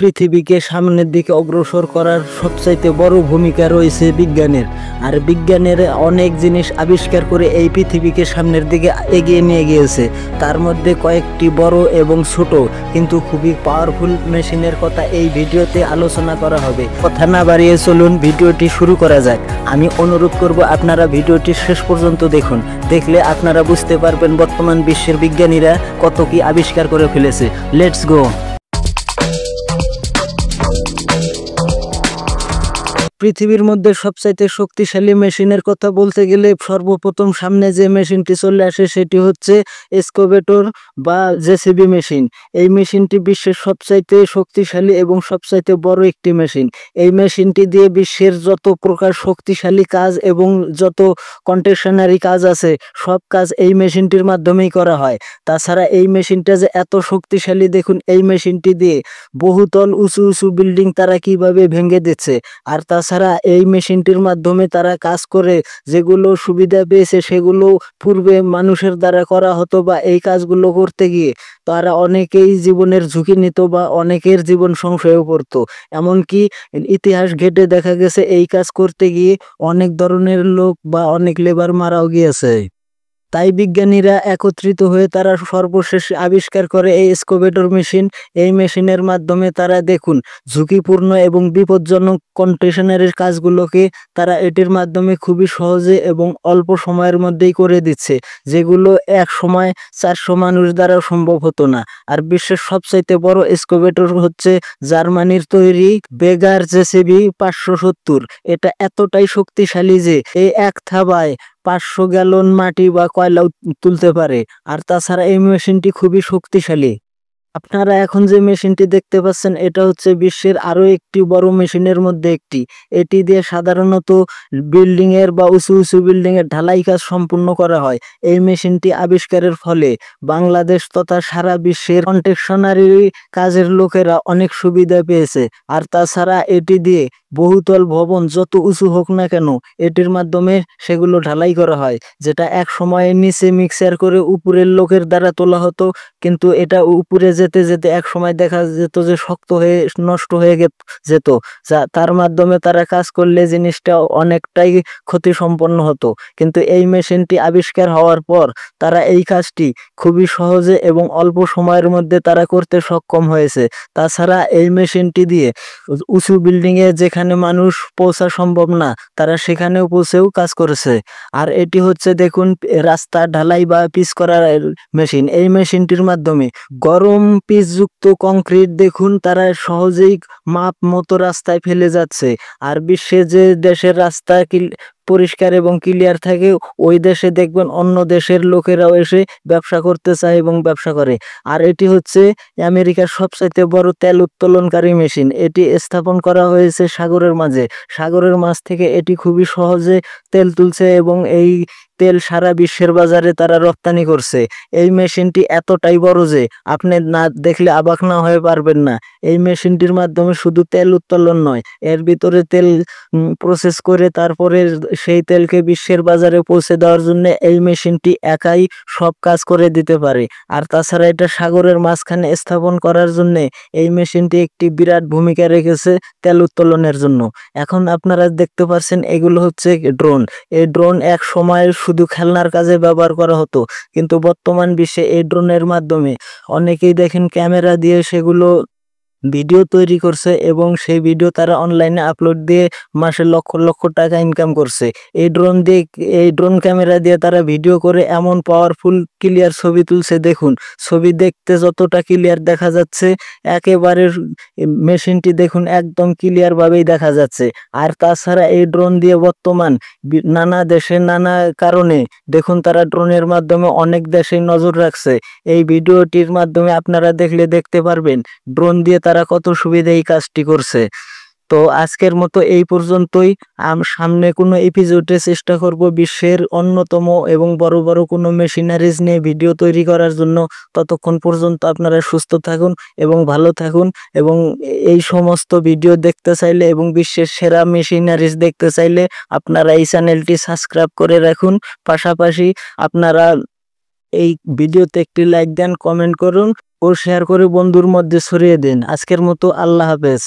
পৃথিবীকে সামনের দিকে অগ্রসর করার সবচাইতে বড় ভূমিকা রয়েছে বিজ্ঞানের। আর বিজ্ঞানের অনেক জিনিস আবিষ্কার করে এই পৃথিবীকে সামনের দিকে এগিয়ে নিয়ে গিয়েছে। তার মধ্যে কয়েকটি বড় এবং ছোট কিন্তু খুবই পাওয়ারফুল মেশিনের কথা এই ভিডিওতে আলোচনা করা হবে। কথা না বাড়িয়ে চলুন ভিডিওটি শুরু করা যাক। আমি অনুরোধ করব আপনারা ভিডিওটি শেষ পর্যন্ত দেখুন। দেখলে আপনারা বুঝতে পারবেন বর্তমান বিশ্বের বিজ্ঞানীরা কত কি আবিষ্কার করে ফেলেছে। Let's go. পৃথিবীর মধ্যে সবচাইতে শক্তিশালী মেশিনের কথা বলতে গেলে সর্বপ্রথম সামনে যে মেশিনটি চলে আসে সেটি হচ্ছে এক্সকাভেটর বা জেসিবি মেশিন। এই মেশিনটি বিশ্বের সবচাইতে শক্তিশালী এবং সবচাইতে বড় একটি মেশিন। এই মেশিনটি দিয়ে বিশ্বের যত প্রকার শক্তিশালী কাজ এবং যত কন্ট্রাকশনারি কাজ আছে সব কাজ এই মেশিনটির মাধ্যমেই করা হয়। তাছাড়া এই মেশিনটা যে এত শক্তিশালী, দেখুন এই মেশিনটি দিয়ে বহুতল উঁচু উঁচু বিল্ডিং তারা কিভাবে ভেঙে দিচ্ছে। আর তাছাড়া এই মেশিনটির মাধ্যমে তারা কাজ করে যেগুলো সুবিধা পেয়েছে সেগুলো পূর্বে মানুষের দ্বারা করা হতো, বা এই কাজগুলো করতে গিয়ে তারা অনেকেই জীবনের ঝুঁকি নিত বা অনেকের জীবন সংশয়ে পড়তো। এমনকি ইতিহাস ঘেটে দেখা গেছে এই কাজ করতে গিয়ে অনেক ধরনের লোক বা অনেক লেবার মারাও গিয়েছে। তাই বিজ্ঞানীরা একত্রিত হয়ে তারা সর্বশেষ আবিষ্কার করে এই এক্সকাভেটর মেশিন। এই মেশিনের মাধ্যমে তারা দেখুন ঝুঁকিপূর্ণ এবং বিপজ্জনক কন্ট্রাকশনারির কাজগুলোকে তারা এটির মাধ্যমে খুবই সহজে এবং অল্প সময়ের মধ্যেই করে দিচ্ছে, যেগুলো এক সময় 400 মানুষ দ্বারা সম্ভব হতো না। আর বিশ্বের সবচাইতে বড় এক্সকাভেটর হচ্ছে জার্মানির তৈরি বেগার জেসিবি 570। এটা এতটাই শক্তিশালী যে এই এক থাবায় 500 গ্যালন মাটি বা কয়লাও তুলতে পারে। আর তাছাড়া এই মেশিনটি খুবই শক্তিশালী। আপনারা এখন যে মেশিনটি দেখতে পাচ্ছেন এটা হচ্ছে বিশ্বের আরো একটি বড় মেশিনের মধ্যে একটি। এটি দিয়ে সাধারণত বিল্ডিং এর বা উঁচু উঁচু বিল্ডিং এর ঢালাই কাজ সম্পূর্ণ করা হয়। এই মেশিনটি আবিষ্কারের ফলে বাংলাদেশ তথা সারা বিশ্বের কন্ট্রাকশনারি কাজের লোকেরা অনেক সুবিধা পেয়েছে। আর তাছাড়া এটি দিয়ে বহুতল ভবন যত উঁচু হোক না কেন এটির মাধ্যমে সেগুলো ঢালাই করা হয়, যেটা এক সময়ে নিচে মিক্সার করে উপরের লোকের দ্বারা তোলা হতো, কিন্তু এটা উপরে যেতে যেতে এক সময় দেখা যেত যে শক্ত হয়ে নষ্ট হয়ে যেত, যা তার মাধ্যমে তারা কাজ করলে জিনিসটা অনেকটাই ক্ষতি সম্পন্ন হতো। কিন্তু এই মেশিনটি আবিষ্কার হওয়ার পর তারা এই কাজটি খুবই সহজে এবং অল্প সময়ের মধ্যে তারা করতে সক্ষম হয়েছে। তাছাড়া এই মেশিনটি দিয়ে উঁচু বিল্ডিং এ যেখানে মানুষ পৌঁছা সম্ভব না তারা সেখানেও পৌঁছেও কাজ করেছে। আর এটি হচ্ছে দেখুন রাস্তা ঢালাই বা পিচ করার মেশিন। এই মেশিনটির মাধ্যমে গরম পিচযুক্ত কংক্রিট দেখুন তারা সহজেই মাপ মতো রাস্তায় ফেলে যাচ্ছে। আর বিশ্বে যে দেশের রাস্তা পরিষ্কার এবং ক্লিয়ার থাকে ওই দেশে দেখবেন অন্য দেশের লোকেরাও এসে ব্যবসা করতে চায় এবং ব্যবসা করে। আর এটি হচ্ছে আমেরিকার সবচাইতে বড় তেল উত্তোলনকারী মেশিন। এটি স্থাপন করা হয়েছে সাগরের মাঝে। সাগরের মাঝ থেকে এটি খুবই সহজে তেল তুলছে এবং এই তেল সারা বিশ্বের বাজারে তারা রপ্তানি করছে। এই মেশিনটি এতটাই বড় যে আপনি না দেখলে অবাক না হয়ে পারবেন না। এই মেশিনটির মাধ্যমে শুধু তেল উত্তোলন নয়, এর ভিতরে তেল প্রসেস করে তারপরে সেই তেলকে বিশ্বের বাজারে পৌঁছে দেওয়ার জন্য এই মেশিনটি একাই সব কাজ করে দিতে পারে। আর তাছাড়া এটা সাগরের মাঝখানে স্থাপন করার জন্য এই মেশিনটি একটি বিরাট ভূমিকা রেখেছে তেল উত্তোলনের জন্য। এখন আপনারা দেখতে পাচ্ছেন এগুলো হচ্ছে ড্রোন। এই ড্রোন এক সময় শুধু খেলনার কাজে ব্যবহার করা হতো, কিন্তু বর্তমান বিশ্বে এই ড্রোনের মাধ্যমে অনেকেই দেখেন ক্যামেরা দিয়ে সেগুলো ভিডিও তৈরি করছে এবং সেই ভিডিও তারা অনলাইনে আপলোড দিয়ে মাসে লক্ষ লক্ষ টাকা ইনকাম করছে। এই ড্রোন ক্যামেরা দিয়ে তারা ভিডিও করে এমন পাওয়ারফুল ক্লিয়ার ছবি তুলছে, দেখুন ছবি দেখতে যতটা ক্লিয়ার দেখা যাচ্ছে একেবারে মেশিনটি দেখুন একদম ক্লিয়ার ভাবেই দেখা যাচ্ছে। আর তাছাড়া এই ড্রোন দিয়ে বর্তমান নানা দেশে নানা কারণে দেখুন তারা ড্রোনের মাধ্যমে অনেক দেশে নজর রাখছে। এই ভিডিওটির মাধ্যমে আপনারা দেখলে দেখতে পারবেন ড্রোন দিয়ে তারা কত সুবিধা এই কাজটি করছে। তো আজকের মতো এই পর্যন্তই। সামনে কোনো এপিসোডে চেষ্টা করব বিশ্বের অন্যতম এবং বড় বড় কোনো মেশিনারিজ নিয়ে ভিডিও তৈরি করার জন্য। ততক্ষণ পর্যন্ত আপনারা সুস্থ থাকুন এবং ভালো থাকুন। এবং এই সমস্ত ভিডিও দেখতে চাইলে এবং বিশ্বের সেরা মেশিনারিজ দেখতে চাইলে আপনারা এই চ্যানেলটি সাবস্ক্রাইব করে রাখুন। পাশাপাশি আপনারা এই ভিডিওতে একটি লাইক দেন, কমেন্ট করুন ও শেয়ার করে বন্ধুর মধ্যে ছড়িয়ে দিন। আজকের মতো আল্লাহ হাফেজ।